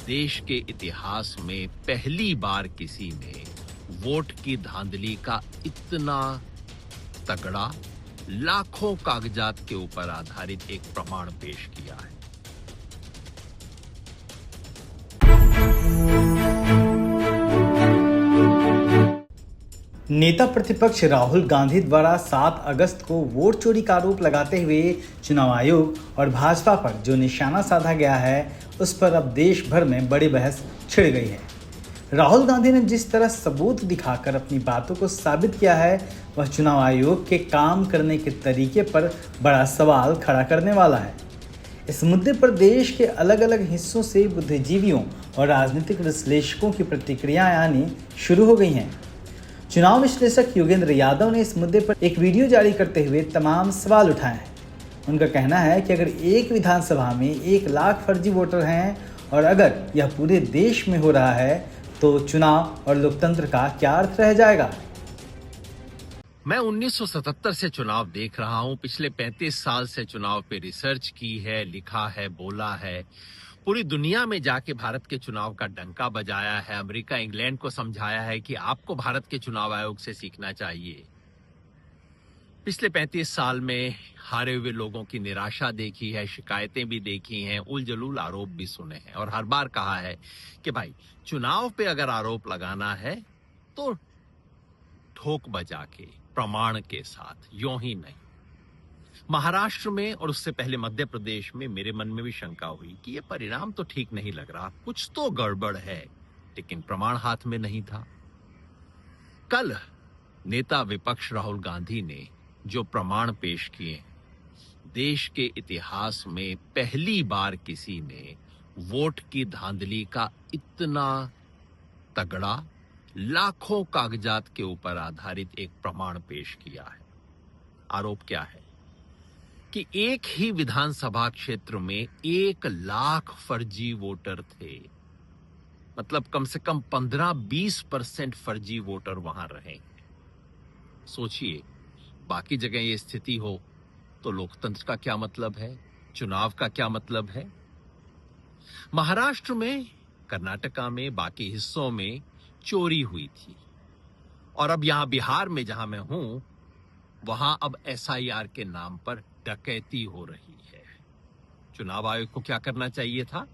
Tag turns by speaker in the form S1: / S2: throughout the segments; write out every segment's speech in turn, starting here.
S1: देश के इतिहास में पहली बार किसी ने वोट की धांधली का इतना तगड़ा लाखों कागजात के ऊपर आधारित एक प्रमाण पेश किया है।
S2: नेता प्रतिपक्ष राहुल गांधी द्वारा 7 अगस्त को वोट चोरी का आरोप लगाते हुए चुनाव आयोग और भाजपा पर जो निशाना साधा गया है, उस पर अब देश भर में बड़ी बहस छिड़ गई है। राहुल गांधी ने जिस तरह सबूत दिखाकर अपनी बातों को साबित किया है, वह चुनाव आयोग के काम करने के तरीके पर बड़ा सवाल खड़ा करने वाला है। इस मुद्दे पर देश के अलग अलग हिस्सों से बुद्धिजीवियों और राजनीतिक विश्लेषकों की प्रतिक्रियाएं आनी शुरू हो गई हैं। चुनाव विश्लेषक योगेंद्र यादव ने इस मुद्दे पर एक वीडियो जारी करते हुए तमाम सवाल उठाए हैं। उनका कहना है कि अगर एक विधानसभा में 1 लाख फर्जी वोटर हैं और अगर यह पूरे देश में हो रहा है, तो चुनाव और लोकतंत्र का क्या अर्थ रह जाएगा।
S1: मैं 1977 से चुनाव देख रहा हूं। पिछले 35 साल से चुनाव पे रिसर्च की है, लिखा है, बोला है। पूरी दुनिया में जाके भारत के चुनाव का डंका बजाया है। अमेरिका, इंग्लैंड को समझाया है कि आपको भारत के चुनाव आयोग से सीखना चाहिए। पिछले 35 साल में हारे हुए लोगों की निराशा देखी है, शिकायतें भी देखी हैं, उलझुल आरोप भी सुने हैं और हर बार कहा है कि भाई चुनाव पे अगर आरोप लगाना है तो ठोक बजा के, प्रमाण के साथ, यूं ही नहीं। महाराष्ट्र में और उससे पहले मध्य प्रदेश में मेरे मन में भी शंका हुई कि ये परिणाम तो ठीक नहीं लग रहा, कुछ तो गड़बड़ है, लेकिन प्रमाण हाथ में नहीं था। कल नेता विपक्ष राहुल गांधी ने जो प्रमाण पेश किए, देश के इतिहास में पहली बार किसी ने वोट की धांधली का इतना तगड़ा लाखों कागजात के ऊपर आधारित एक प्रमाण पेश किया है। आरोप क्या है कि एक ही विधानसभा क्षेत्र में 1 लाख फर्जी वोटर थे। मतलब कम से कम 15-20% फर्जी वोटर वहां रहे। सोचिए, बाकी जगह ये स्थिति हो तो लोकतंत्र का क्या मतलब है, चुनाव का क्या मतलब है। महाराष्ट्र में, कर्नाटका में, बाकी हिस्सों में चोरी हुई थी और अब यहां बिहार में जहां मैं हूं, वहां अब SIR के नाम पर डकैती हो रही है। चुनाव आयोग को क्या करना चाहिए था?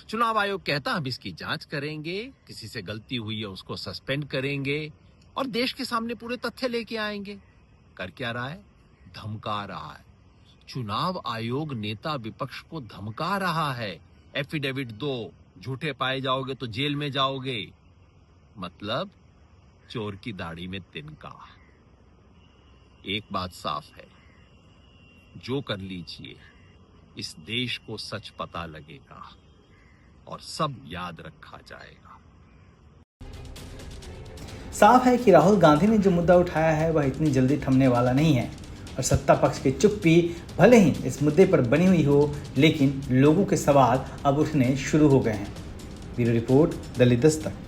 S1: चुनाव आयोग कहता हम इसकी जांच करेंगे, किसी से गलती हुई है उसको सस्पेंड करेंगे और देश के सामने पूरे तथ्य लेके आएंगे। कर क्या रहा है? धमका रहा है। चुनाव आयोग नेता विपक्ष को धमका रहा है। एफिडेविट दो, झूठे पाए जाओगे तो जेल में जाओगे। मतलब चोर की दाढ़ी में तिनका। एक बात साफ है, जो कर लीजिए, इस देश को सच पता लगेगा और सब याद रखा जाएगा।
S2: साफ है कि राहुल गांधी ने जो मुद्दा उठाया है, वह इतनी जल्दी थमने वाला नहीं है और सत्ता पक्ष की चुप्पी भले ही इस मुद्दे पर बनी हुई हो, लेकिन लोगों के सवाल अब उठने शुरू हो गए हैं। Bureau report, Delhi Dastak.